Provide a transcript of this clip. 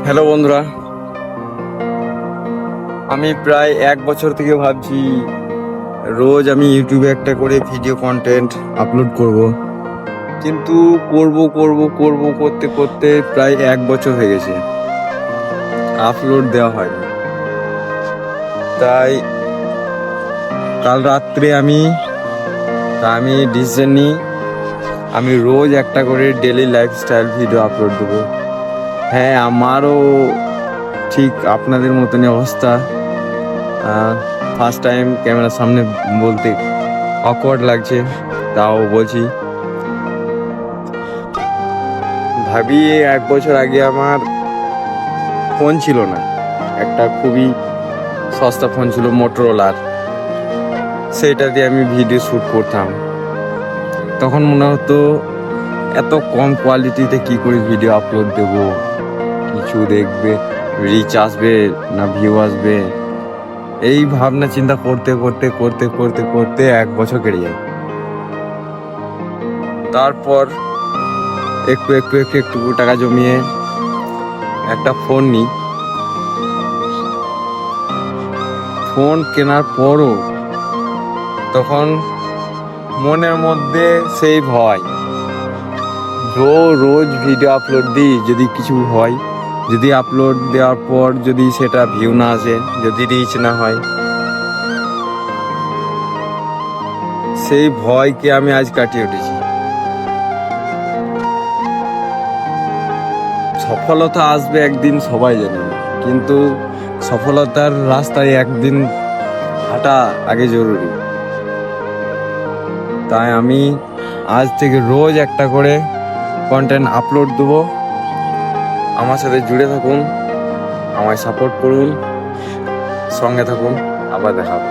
Hello বন্ধুরা, আমি প্রায় 1 বছর থেকে ভাবছি রোজ আমি ইউটিউবে একটা করে ভিডিও কন্টেন্ট আপলোড করব। কিন্তু করব করতে করতে প্রায় 1 বছর হয়ে গেছে, আপলোড দেওয়া হয়নি। তাই কাল রাত্রে আমি ডিসিশন নিই, আমি রোজ একটা করে ডেলি লাইফস্টাইল ভিডিও আপলোড দেবো। হ্যাঁ, আমারও ঠিক আপনাদের মতনই অবস্থা। ফার্স্ট টাইম ক্যামেরার সামনে বলতে অকওয়ার্ড লাগছে, তাও বলছি। ভাবি 1 বছর আগে আমার ফোন ছিল না, একটা খুবই সস্তা ফোন ছিল মোটরোলার, সেইটা দিয়ে আমি ভিডিও শ্যুট করতাম। তখন মনে হতো এত কম কোয়ালিটিতে কি করে ভিডিও আপলোড দেব, কিছু দেখবে, রিচ আসবে না ভিউ আসবে, এই ভাবনা চিন্তা করতে করতে করতে করতে করতে 1 বছর কেটে যায়। তারপর একটু একটু একটু একটু টাকা জমিয়ে একটা ফোন নিই। ফোন কেনার পরও তখন মনের মধ্যে সেই ভয়, রোজ ভিডিও আপলোড দিই, যদি কিছু হয়, যদি আপলোড দেওয়ার পর যদি সেটা ভিউ না আসে, যদি রিচ না হয়, সেই ভয়কে আমি আজ কাটিয়ে উঠেছি। সফলতা আসবে একদিন সবাই জানে, কিন্তু সফলতার রাস্তায় একদিন হাঁটা আগে জরুরি। তাই আমি আজ থেকে রোজ একটা করে কন্টেন্ট আপলোড দেবো। আমার সাথে জুড়ে থাকুন, আমায় সাপোর্ট করুন, সঙ্গে থাকুন। আবার দেখা হবে।